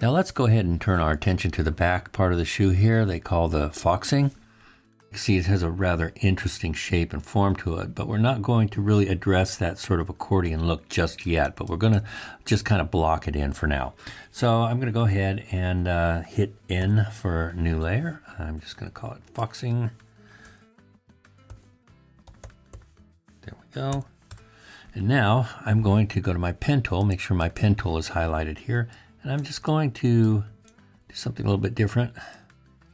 Now let's go ahead and turn our attention to the back part of the shoe here. They call the foxing. You see it has a rather interesting shape and form to it, but we're not going to really address that sort of accordion look just yet, but we're going to just kind of block it in for now. So I'm going to go ahead and hit N for new layer. I'm just going to call it foxing. There we go. And now I'm going to go to my pen tool, make sure my pen tool is highlighted here, and I'm just going to do something a little bit different.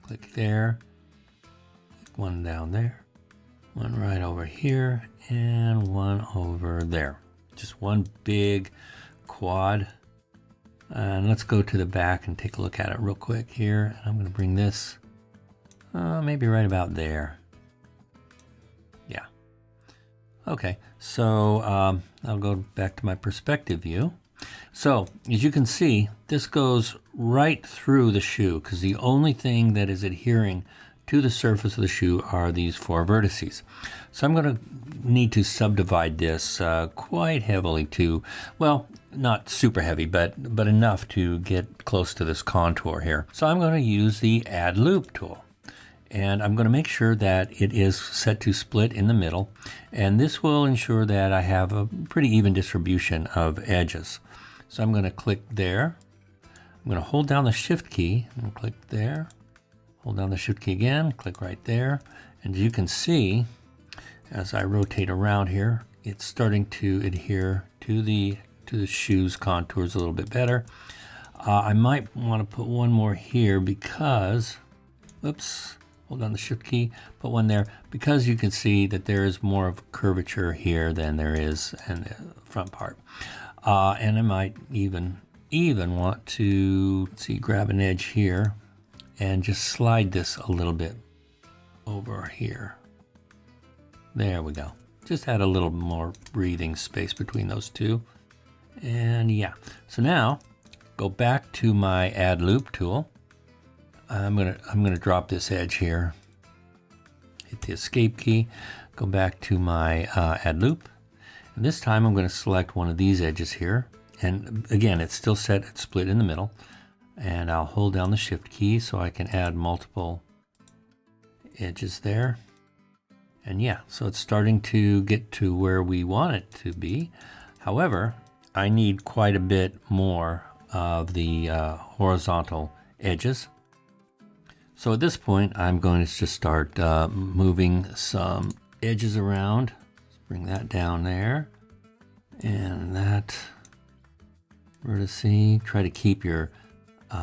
Click there. One down there, one right over here, and one over there. Just one big quad. And let's go to the back and take a look at it real quick here. And I'm going to bring this maybe right about there. Yeah. Okay, so I'll go back to my perspective view. So as you can see, this goes right through the shoe because the only thing that is adhering to the surface of the shoe are these 4 vertices. So I'm going to need to subdivide this quite heavily to, well, not super heavy, but enough to get close to this contour here. So I'm going to use the Add Loop tool. And I'm going to make sure that it is set to split in the middle. And this will ensure that I have a pretty even distribution of edges. So I'm going to click there. I'm going to hold down the Shift key and click there. Hold down the Shift key again, click right there, and you can see as I rotate around here, it's starting to adhere to the shoe's contours a little bit better. I might want to put one more here because, oops, hold down the Shift key, put one there, because you can see that there is more of curvature here than there is in the front part. And I might even want to grab an edge here and just slide this a little bit over here. There we go. Just add a little more breathing space between those two. And yeah, so now go back to my Add Loop tool. I'm gonna drop this edge here. Hit the Escape key. Go back to my Add Loop. And this time I'm going to select one of these edges here. And again, it's still set at split in the middle. And I'll hold down the Shift key so I can add multiple edges there. And yeah, so it's starting to get to where we want it to be. However, I need quite a bit more of the horizontal edges. So at this point, I'm going to just start moving some edges around. Let's bring that down there. And that vertice. Try to keep your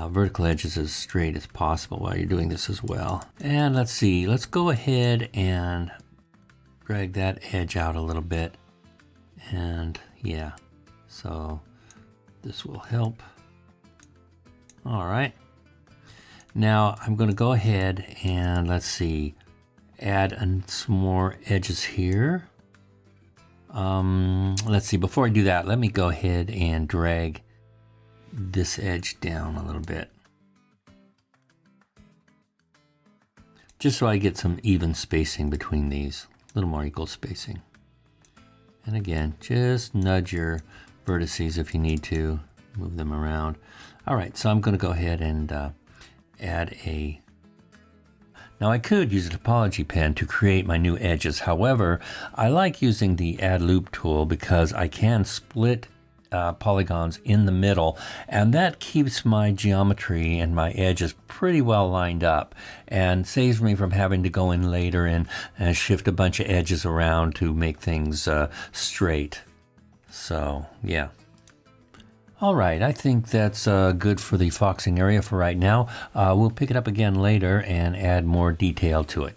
vertical edges as straight as possible while you're doing this as well. And let's see, let's go ahead and drag that edge out a little bit. And yeah, so this will help. All right. Now I'm going to go ahead and let's see, add some more edges here. Let's see, before I do that, let me go ahead and drag this edge down a little bit, just so I get some even spacing between these, a little more equal spacing. And again, just nudge your vertices if you need to, move them around. All right, so I'm going to go ahead and add a... Now I could use a topology pen to create my new edges. However, I like using the Add Loop tool because I can split polygons in the middle, and that keeps my geometry and my edges pretty well lined up and saves me from having to go in later and shift a bunch of edges around to make things straight. So yeah. All right, I think that's good for the foxing area for right now. We'll pick it up again later and add more detail to it.